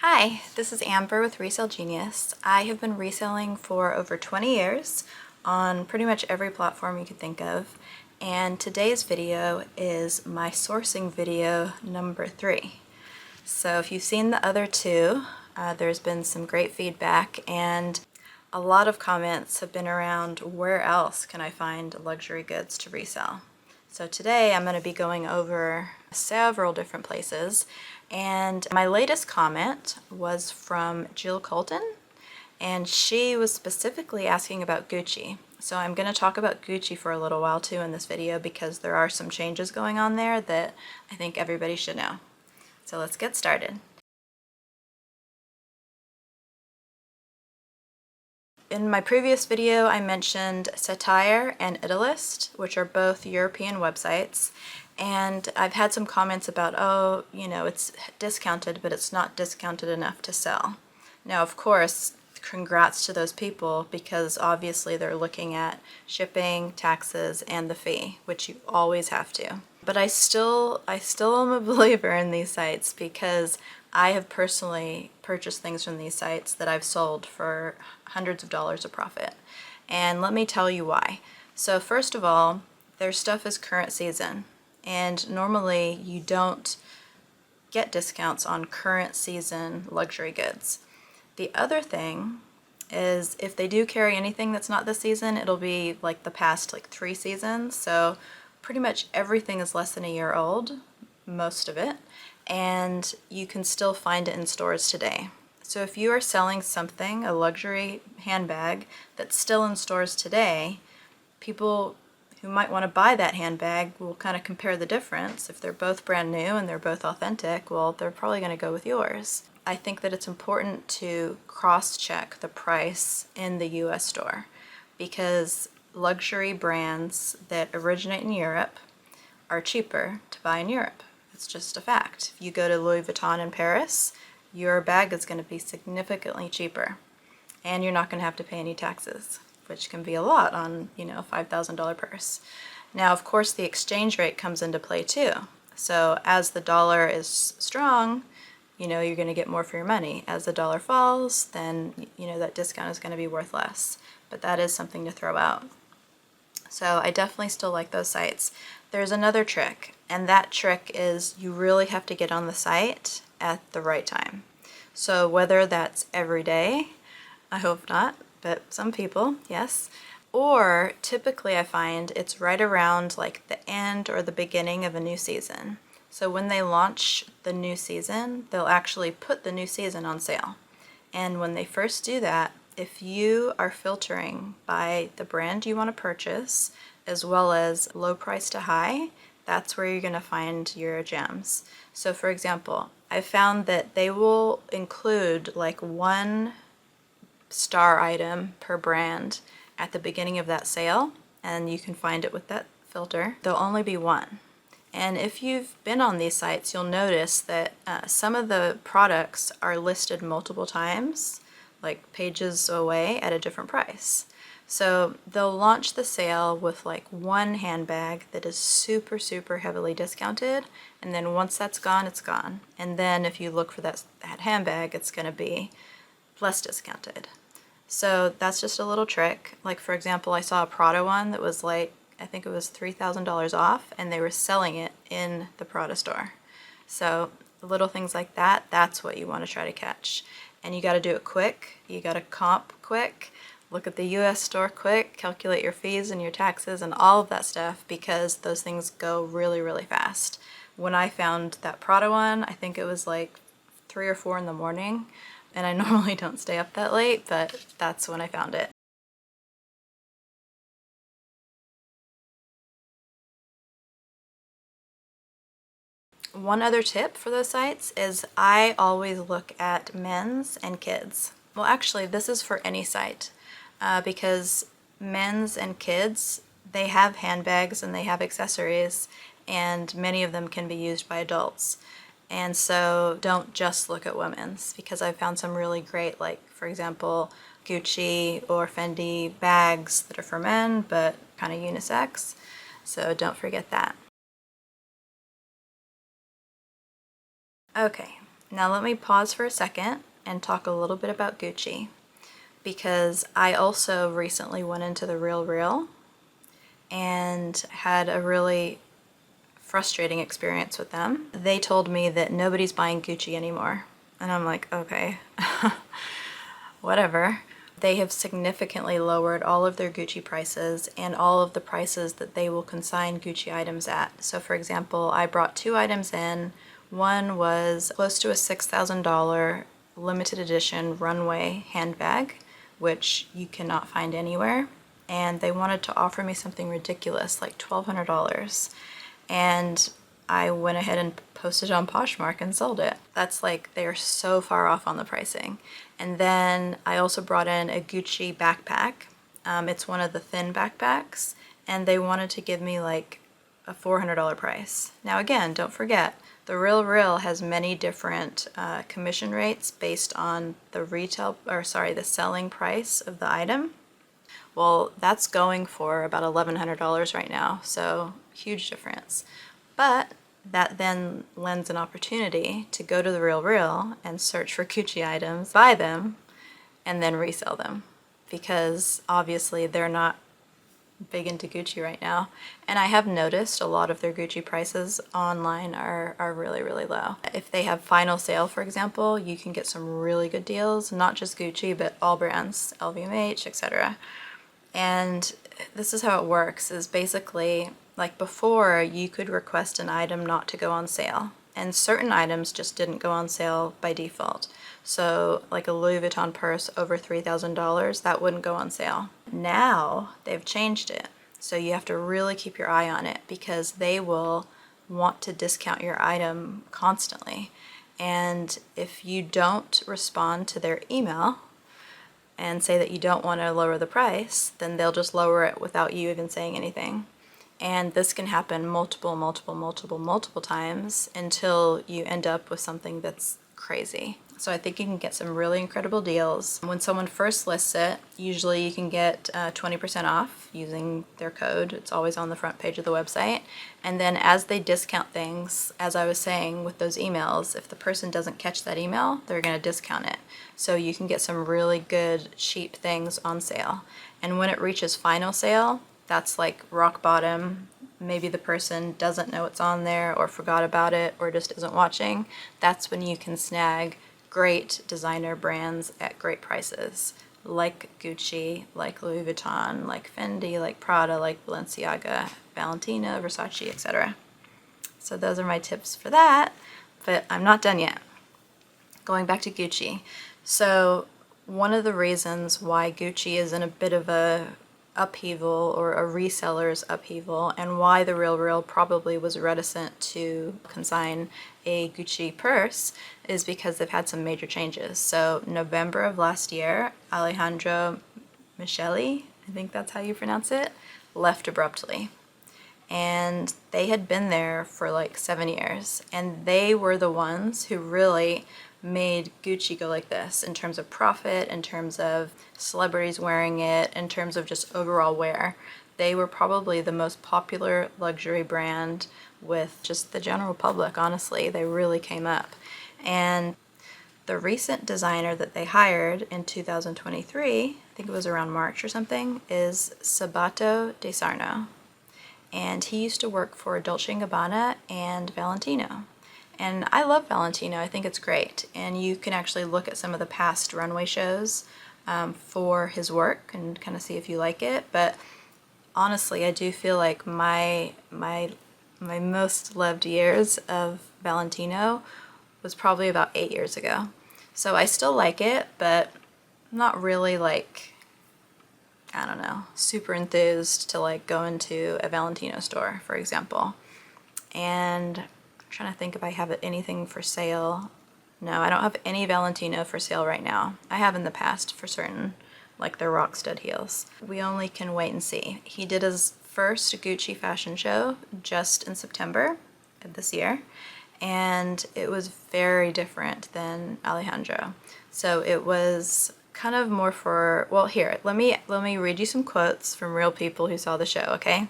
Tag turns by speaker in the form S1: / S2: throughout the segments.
S1: Hi, this is Amber with Resell Genius. I have been reselling for over 20 years on pretty much every platform you could think of, and today's video is my sourcing video number 3. So if you've seen the other two, there's been some great feedback and a lot of comments have been around where else can I find luxury goods to resell. So today I'm going to be going over several different places, and my latest comment was from Jill Colton, and she was specifically asking about Gucci. So I'm going to talk about Gucci for a little while too in this video because there are some changes going on there that I think everybody should know. So let's get started. In my previous video, I mentioned Satire and Italist, which are both European websites, and I've had some comments about, oh, you know, it's discounted, but it's not discounted enough to sell. Now, of course, congrats to those people because obviously they're looking at shipping, taxes, and the fee, which you always have to. But I still am a believer in these sites because I have personally purchased things from these sites that I've sold for hundreds of dollars of profit. And let me tell you why. So first of all, their stuff is current season, and normally you don't get discounts on current season luxury goods. The other thing is if they do carry anything that's not this season, it'll be like the past 3 seasons. So pretty much everything is less than a year old, most of it, and you can still find it in stores today. So if you are selling something, a luxury handbag, that's still in stores today, people who might want to buy that handbag will kind of compare the difference. If they're both brand new and they're both authentic, well, they're probably going to go with yours. I think that it's important to cross-check the price in the US store because luxury brands that originate in Europe are cheaper to buy in Europe. It's just a fact. If you go to Louis Vuitton in Paris, your bag is going to be significantly cheaper, and you're not going to have to pay any taxes, which can be a lot on, you know, a $5,000 purse. Now, of course, the exchange rate comes into play too. So as the dollar is strong, you know, you're going to get more for your money. As the dollar falls, then, you know, that discount is going to be worth less. But that is something to throw out. So I definitely still like those sites. There's another trick, and that trick is you really have to get on the site at the right time. So whether that's every day, I hope not, but some people, yes. Or typically I find it's right around like the end or the beginning of a new season. So when they launch the new season, they'll actually put the new season on sale. And when they first do that, if you are filtering by the brand you want to purchase, as well as low price to high, that's where you're going to find your gems. So for example, I found that they will include like 1 star item per brand at the beginning of that sale, and you can find it with that filter. There'll only be 1. And if you've been on these sites, you'll notice that some of the products are listed multiple times, like pages away at a different price. So they'll launch the sale with like 1 handbag that is super, super heavily discounted, and then once that's gone, it's gone. And then if you look for that handbag, it's going to be less discounted. So that's just a little trick. Like for example, I saw a Prada one that was like, I think it was $3,000 off, and they were selling it in the Prada store. So little things like that, that's what you want to try to catch. And you got to do it quick. You got to comp quick. Look at the US store quick, calculate your fees and your taxes and all of that stuff because those things go really, really fast. When I found that Prada one, I think it was like 3 or 4 in the morning, and I normally don't stay up that late, but that's when I found it. One other tip for those sites is I always look at men's and kids. Well, actually, this is for any site because men's and kids, they have handbags and they have accessories, and many of them can be used by adults. And so don't just look at women's, because I found some really great, like for example, Gucci or Fendi bags that are for men but kind of unisex. So don't forget that. Okay, Now let me pause for a second and talk a little bit about Gucci, because I also recently went into the Real and had a really frustrating experience with them. They told me that nobody's buying Gucci anymore. And I'm like, okay, whatever. They have significantly lowered all of their Gucci prices and all of the prices that they will consign Gucci items at. So for example, I brought 2 items in. One was close to a $6,000 limited edition runway handbag, which you cannot find anywhere. And they wanted to offer me something ridiculous, like $1,200. And I went ahead and posted it on Poshmark and sold it. That's like, they are so far off on the pricing. And then I also brought in a Gucci backpack. It's one of the thin backpacks, and they wanted to give me like a $400 price. Now again, don't forget, the Real has many different commission rates based on the the selling price of the item. Well, that's going for about $1,100 right now, so huge difference. But that then lends an opportunity to go to the Real and search for Gucci items, buy them, and then resell them, because obviously they're not big into Gucci right now. And I have noticed a lot of their Gucci prices online are really, really low. If they have final sale, for example, you can get some really good deals, not just Gucci, but all brands, LVMH, etc. And this is how it works, is basically, like before, you could request an item not to go on sale, and certain items just didn't go on sale by default. So like a Louis Vuitton purse over $3,000, that wouldn't go on sale. Now they've changed it, so you have to really keep your eye on it, because they will want to discount your item constantly. And if you don't respond to their email and say that you don't want to lower the price, then they'll just lower it without you even saying anything. And this can happen multiple times until you end up with something that's crazy. So I think you can get some really incredible deals. When someone first lists it, usually you can get 20% off using their code. It's always on the front page of the website. And then as they discount things, as I was saying with those emails, if the person doesn't catch that email, they're going to discount it. So you can get some really good cheap things on sale. And when it reaches final sale, that's like rock bottom. Maybe the person doesn't know it's on there, or forgot about it, or just isn't watching. That's when you can snag great designer brands at great prices, like Gucci, like Louis Vuitton, like Fendi, like Prada, like Balenciaga, Valentino, Versace, etc. So those are my tips for that, but I'm not done yet. Going back to Gucci. So one of the reasons why Gucci is in a bit of a upheaval, or a reseller's upheaval, and why the Real probably was reticent to consign a Gucci purse, is because they've had some major changes. So November of last year, Alejandro Micheli, I think that's how you pronounce it, left abruptly. And they had been there for like 7 years, and they were the ones who really made Gucci go like this in terms of profit, in terms of celebrities wearing it, in terms of just overall wear. They were probably the most popular luxury brand with just the general public, honestly. They really came up. And the recent designer that they hired in 2023, I think it was around March or something, is Sabato De Sarno. And he used to work for Dolce & Gabbana and Valentino. And I love Valentino, I think it's great. And you can actually look at some of the past runway shows for his work and kind of see if you like it. But honestly, I do feel like my most loved years of Valentino was probably about 8 years ago. So I still like it, but I'm not really like, I don't know, super enthused to like go into a Valentino store, for example. And I'm trying to think if I have anything for sale. No, I don't have any Valentino for sale right now. I have in the past for certain, like their rock stud heels. We only can wait and see. He did his first Gucci fashion show just in September of this year, and it was very different than Alejandro. So it was kind of more for, well, here, let me read you some quotes from real people who saw the show, okay?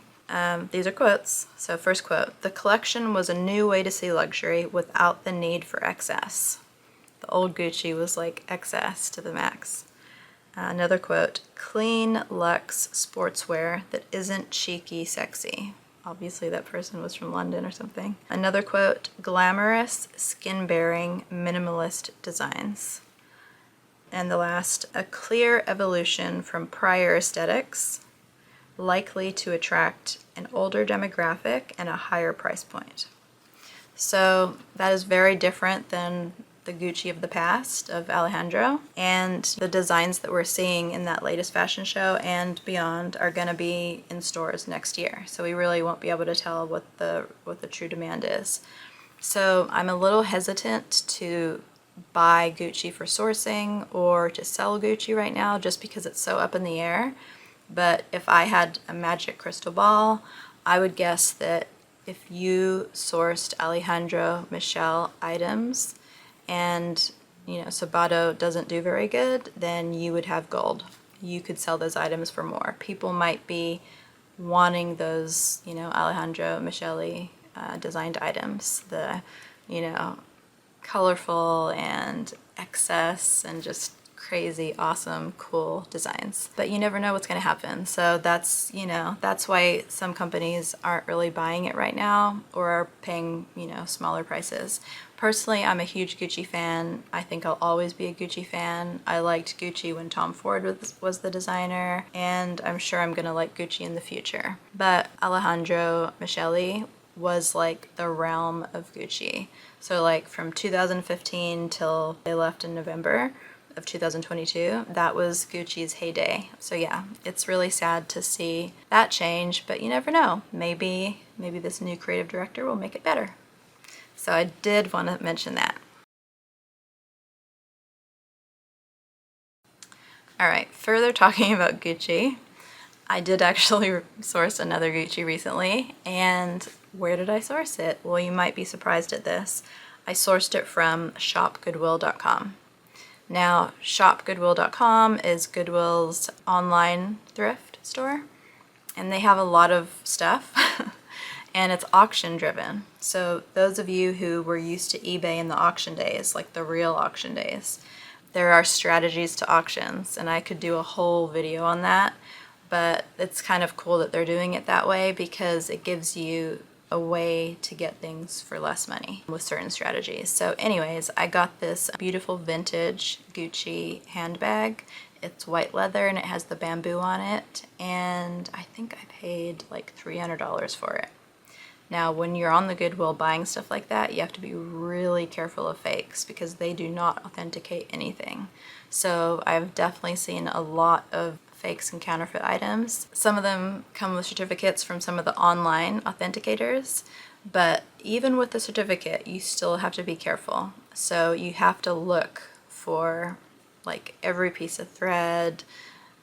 S1: These are quotes. So first quote, "The collection was a new way to see luxury without the need for excess." The old Gucci was like excess to the max. Another quote, clean luxe sportswear that isn't cheeky sexy. Obviously that person was from London or something. Another quote, glamorous, skin-bearing, minimalist designs. And the last, a clear evolution from prior aesthetics, likely to attract an older demographic and a higher price point. So that is very different than the Gucci of the past of Alejandro, and the designs that we're seeing in that latest fashion show and beyond are going to be in stores next year. So we really won't be able to tell what the true demand is. So I'm a little hesitant to buy Gucci for sourcing or to sell Gucci right now just because it's so up in the air. But if I had a magic crystal ball, I would guess that if you sourced Alejandro Michel items and Sabato doesn't do very good, then you would have gold. You could sell those items for more. People might be wanting those, Alejandro Micheli designed items, the, colorful and excess and just crazy, awesome, cool designs. But you never know what's going to happen. So that's why some companies aren't really buying it right now or are paying, smaller prices. Personally, I'm a huge Gucci fan. I think I'll always be a Gucci fan. I liked Gucci when Tom Ford was the designer, and I'm sure I'm gonna like Gucci in the future. But Alejandro Micheli was like the realm of Gucci. So like from 2015 till they left in November of 2022, that was Gucci's heyday. So yeah, it's really sad to see that change, but you never know. Maybe this new creative director will make it better. So I did want to mention that. Alright, further talking about Gucci, I did actually source another Gucci recently, and where did I source it? Well, you might be surprised at this. I sourced it from shopgoodwill.com. Now, shopgoodwill.com is Goodwill's online thrift store, and they have a lot of stuff. And it's auction driven. So those of you who were used to eBay in the auction days, like the real auction days, there are strategies to auctions, and I could do a whole video on that, but it's kind of cool that they're doing it that way because it gives you a way to get things for less money with certain strategies. So anyways, I got this beautiful vintage Gucci handbag. It's white leather and it has the bamboo on it, and I think I paid like $300 for it. Now, when you're on the Goodwill buying stuff like that, you have to be really careful of fakes because they do not authenticate anything. So I've definitely seen a lot of fakes and counterfeit items. Some of them come with certificates from some of the online authenticators, but even with the certificate, you still have to be careful. So you have to look for like every piece of thread,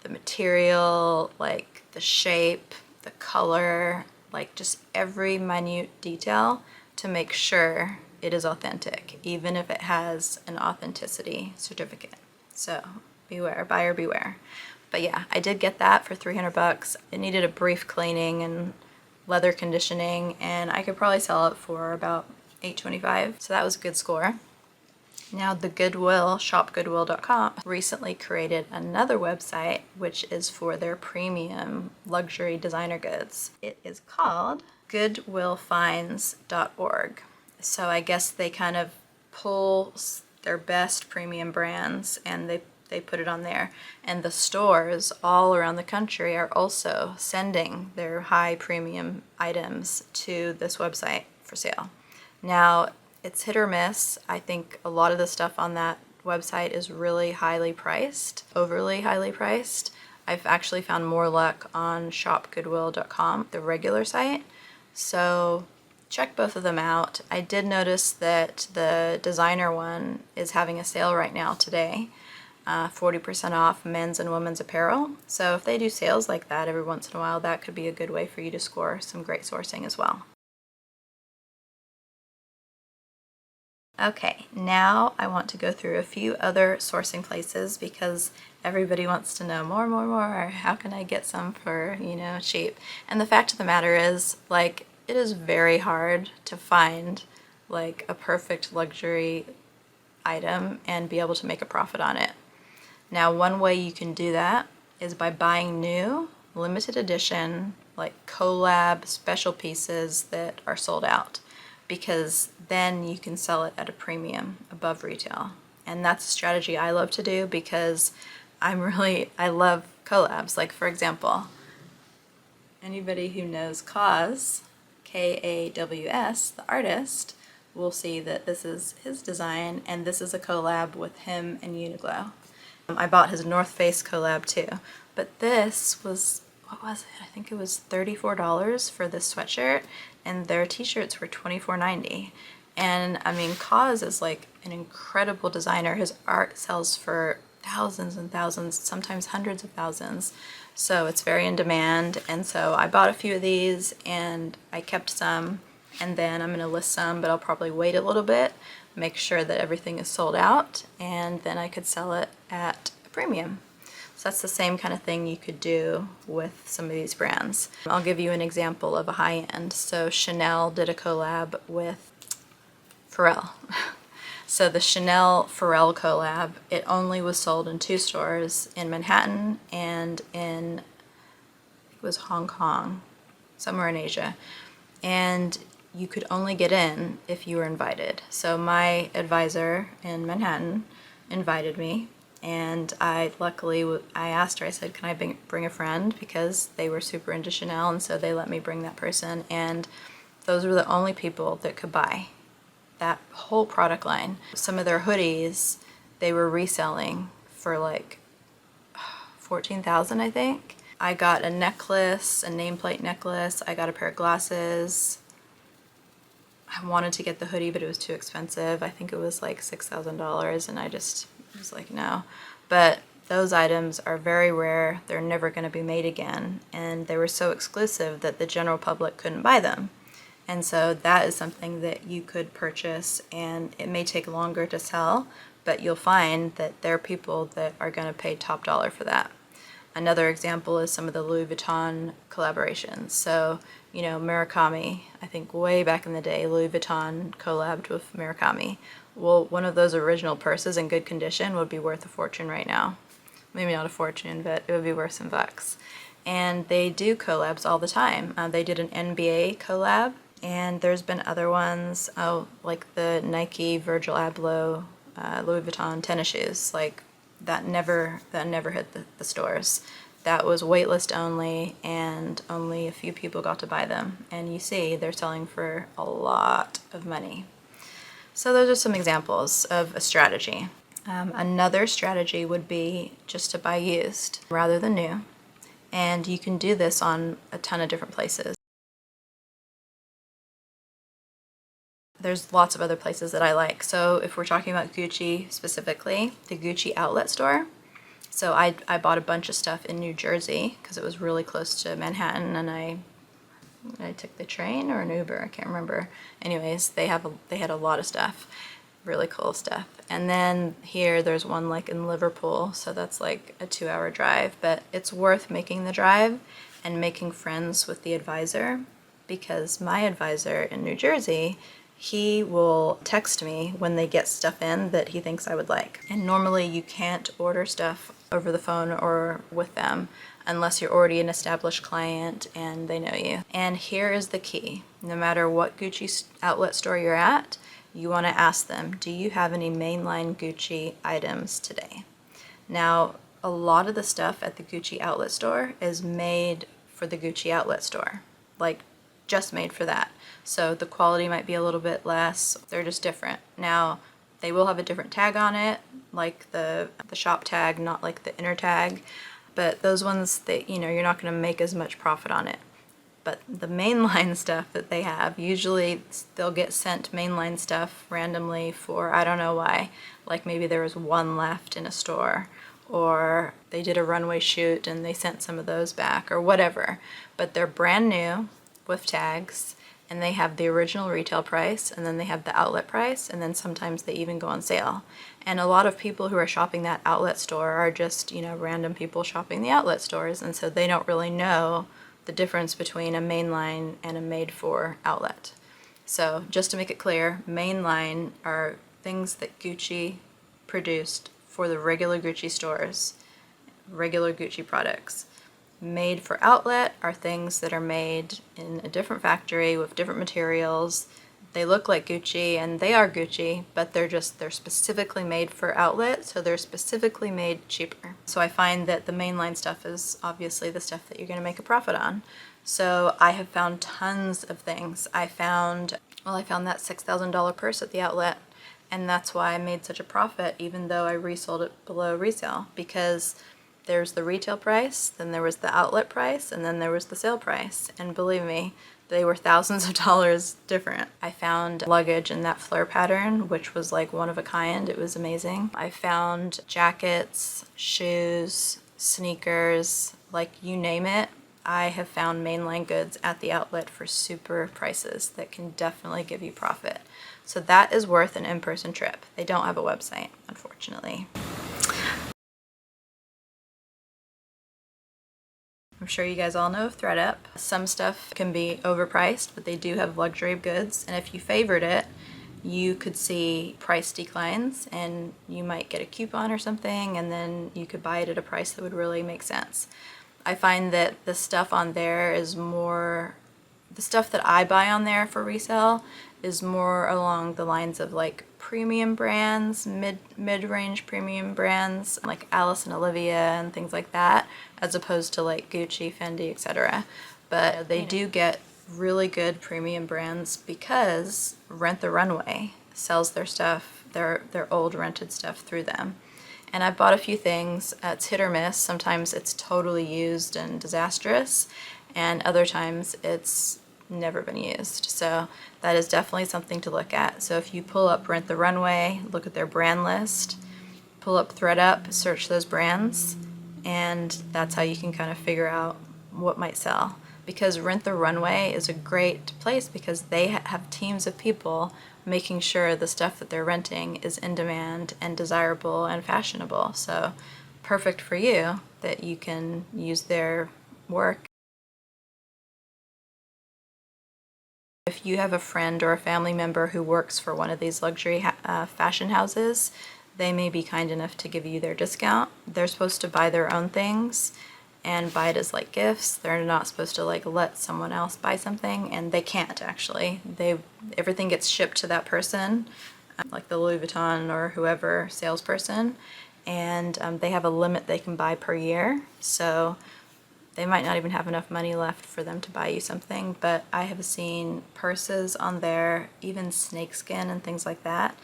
S1: the material, like the shape, the color, like just every minute detail to make sure it is authentic, even if it has an authenticity certificate. So beware, buyer beware. But yeah, I did get that for $300. It needed a brief cleaning and leather conditioning, and I could probably sell it for about $8.25. So that was a good score. Now the Goodwill, shopgoodwill.com, recently created another website which is for their premium luxury designer goods. It is called goodwillfinds.org. So I guess they kind of pull their best premium brands and they put it on there. And the stores all around the country are also sending their high premium items to this website for sale. Now, it's hit or miss. I think a lot of the stuff on that website is really highly priced, overly highly priced. I've actually found more luck on shopgoodwill.com, the regular site. So check both of them out. I did notice that the designer one is having a sale right now today, 40% off men's and women's apparel. So if they do sales like that every once in a while, that could be a good way for you to score some great sourcing as well. Okay, now I want to go through a few other sourcing places because everybody wants to know more. How can I get some for, cheap? And the fact of the matter is, like, it is very hard to find, like, a perfect luxury item and be able to make a profit on it. Now, one way you can do that is by buying new, limited edition, like collab special pieces that are sold out, because then you can sell it at a premium above retail. And that's a strategy I love to do because I love collabs. Like, for example, anybody who knows Kaws, Kaws, the artist, will see that this is his design, and this is a collab with him and Uniqlo. I bought his North Face collab too, but this was, what was it? I think it was $34 for this sweatshirt, and their t-shirts were $24.90. And I mean, Kaws is like an incredible designer. His art sells for thousands and thousands, sometimes hundreds of thousands. So it's very in demand. And so I bought a few of these and I kept some, and then I'm going to list some, but I'll probably wait a little bit, make sure that everything is sold out, and then I could sell it at a premium. So that's the same kind of thing you could do with some of these brands. I'll give you an example of a high-end. So Chanel did a collab with Pharrell. So the Chanel Pharrell collab, it only was sold in 2 stores, in Manhattan and in, it was Hong Kong, somewhere in Asia. And you could only get in if you were invited. So my advisor in Manhattan invited me, and I asked her, I said, can I bring a friend? Because they were super into Chanel, and so they let me bring that person, and those were the only people that could buy that whole product line. Some of their hoodies, they were reselling for like $14,000, I think. I got a necklace, a nameplate necklace. I got a pair of glasses. I wanted to get the hoodie, but it was too expensive. I think it was like $6,000, and I just was like, no. But those items are very rare. They're never going to be made again, and they were so exclusive that the general public couldn't buy them. And so that is something that you could purchase, and it may take longer to sell, but you'll find that there are people that are going to pay top dollar for that. Another example is some of the Louis Vuitton collaborations. So, you know, Murakami, I think way back in the day, Louis Vuitton collabed with Murakami. Well, one of those original purses in good condition would be worth a fortune right now. Maybe not a fortune, but it would be worth some bucks. And they do collabs all the time. They did an NBA collab, and there's been other ones, like the Nike Virgil Abloh Louis Vuitton tennis shoes. Like, that never hit the stores. That was waitlist only, and only a few people got to buy them. And you see, they're selling for a lot of money. So those are some examples of a strategy. Another strategy would be just to buy used rather than new. And you can do this on a ton of different places. There's lots of other places that I like. So if we're talking about Gucci specifically, the Gucci outlet store. So I bought a bunch of stuff in New Jersey because it was really close to Manhattan, and I took the train or an Uber, I can't remember. Anyways, they had a lot of stuff, really cool stuff. And then here there's one like in Liverpool, so that's like a 2-hour drive, but it's worth making the drive and making friends with the advisor, because my advisor in New Jersey, he will text me when they get stuff in that he thinks I would like. And normally you can't order stuff over the phone or with them unless you're already an established client and they know you. And here is the key. No matter what Gucci outlet store you're at, you want to ask them, do you have any mainline Gucci items today? Now, a lot of the stuff at the Gucci outlet store is made for the Gucci outlet store. Like, just made for that. So the quality might be a little bit less. They're just different. Now, they will have a different tag on it, like the shop tag, not like the inner tag. But those ones, you're not going to make as much profit on it. But the mainline stuff that they have, usually they'll get sent mainline stuff randomly for, I don't know why. Like maybe there was one left in a store, or they did a runway shoot and they sent some of those back, or whatever. But they're brand new with tags, and they have the original retail price, and then they have the outlet price, and then sometimes they even go on sale. And a lot of people who are shopping that outlet store are just, random people shopping the outlet stores, and so they don't really know the difference between a mainline and a made-for outlet. So just to make it clear, mainline are things that Gucci produced for the regular Gucci stores, regular Gucci products. Made for outlet are things that are made in a different factory with different materials. They look like Gucci and they are Gucci, but they're specifically made for outlet, so they're specifically made cheaper. So I find that the mainline stuff is obviously the stuff that you're going to make a profit on. So I have found tons of things. I found that $6,000 purse at the outlet, and that's why I made such a profit even though I resold it below resale, because there's the retail price, then there was the outlet price, and then there was the sale price. And believe me, they were thousands of dollars different. I found luggage in that flare pattern, which was like one of a kind. It was amazing. I found jackets, shoes, sneakers, like you name it. I have found mainline goods at the outlet for super prices that can definitely give you profit. So that is worth an in-person trip. They don't have a website, unfortunately. I'm sure you guys all know of ThredUp. Some stuff can be overpriced, but they do have luxury goods, and if you favored it, you could see price declines and you might get a coupon or something, and then you could buy it at a price that would really make sense. I find that the stuff on there is more, the stuff that I buy on there for resale is more along the lines of like premium brands, mid-range premium brands like Alice and Olivia and things like that, as opposed to like Gucci, Fendi, etc. But they do get really good premium brands because Rent the Runway sells their stuff, their old rented stuff through them. And I bought a few things. It's hit or miss. Sometimes it's totally used and disastrous, and other times it's never been used. So that is definitely something to look at. So if you pull up Rent the Runway, look at their brand list, pull up ThredUp, search those brands, and that's how you can kind of figure out what might sell. Because Rent the Runway is a great place because they have teams of people making sure the stuff that they're renting is in demand and desirable and fashionable. So perfect for you that you can use their work. If you have a friend or a family member who works for one of these luxury fashion houses, they may be kind enough to give you their discount. They're supposed to buy their own things and buy it as like gifts. They're not supposed to like let someone else buy something, and they can't actually. Everything gets shipped to that person, like the Louis Vuitton or whoever salesperson, and they have a limit they can buy per year. So they might not even have enough money left for them to buy you something, but I have seen purses on there, even snakeskin and things like that,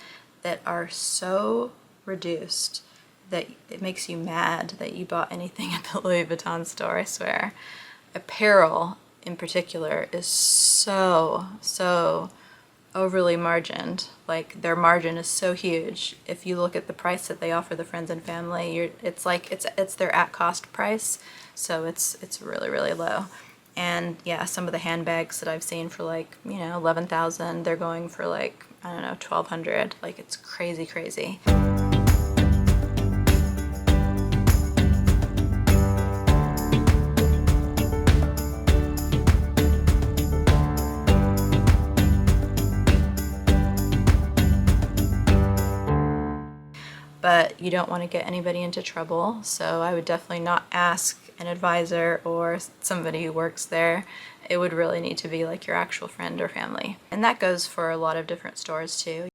S1: that are so reduced that it makes you mad that you bought anything at the Louis Vuitton store, I swear. Apparel in particular is so overly margined. Like their margin is so huge. If you look at the price that they offer the friends and family, it's their at cost price. So it's really low. And yeah, some of the handbags that I've seen for like, you know, 11,000, they're going for like, I don't know, 1,200. Like it's crazy. But you don't want to get anybody into trouble, so I would definitely not ask an advisor or somebody who works there. It would really need to be like your actual friend or family. And that goes for a lot of different stores too.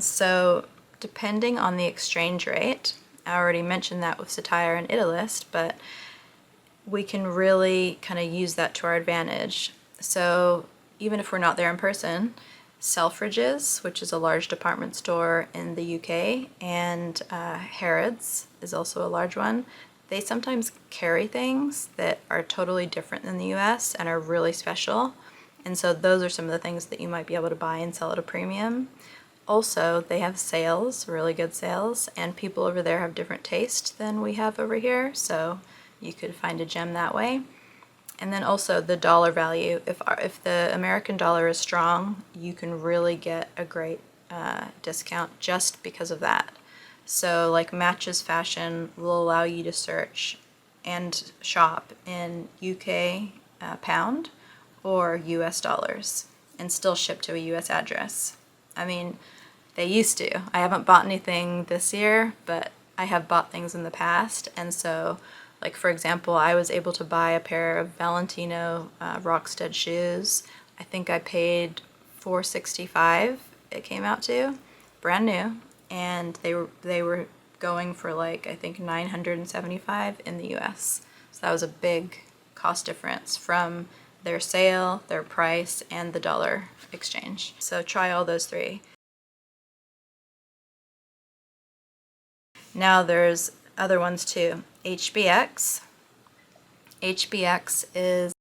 S1: So depending on the exchange rate, I already mentioned that with Satire and Italist, but we can really kind of use that to our advantage. So even if we're not there in person, Selfridges, which is a large department store in the UK, and Harrods is also a large one. They sometimes carry things that are totally different than the US and are really special. And so those are some of the things that you might be able to buy and sell at a premium. Also, they have sales, really good sales, and people over there have different taste than we have over here, so you could find a gem that way. And then also the dollar value. If the American dollar is strong, you can really get a great discount just because of that. So like Matches Fashion will allow you to search and shop in UK pound or US dollars. and still ship to a US address. I mean, they used to. I haven't bought anything this year, but I have bought things in the past, and so, like for example, I was able to buy a pair of Valentino Rockstead shoes. I think I paid $465 it came out to, brand new, and they were going for like I think $975 in the US. So that was a big cost difference from their sale, their price, and the dollar exchange. So try all those three. Now there's other ones too. HBX. HBX is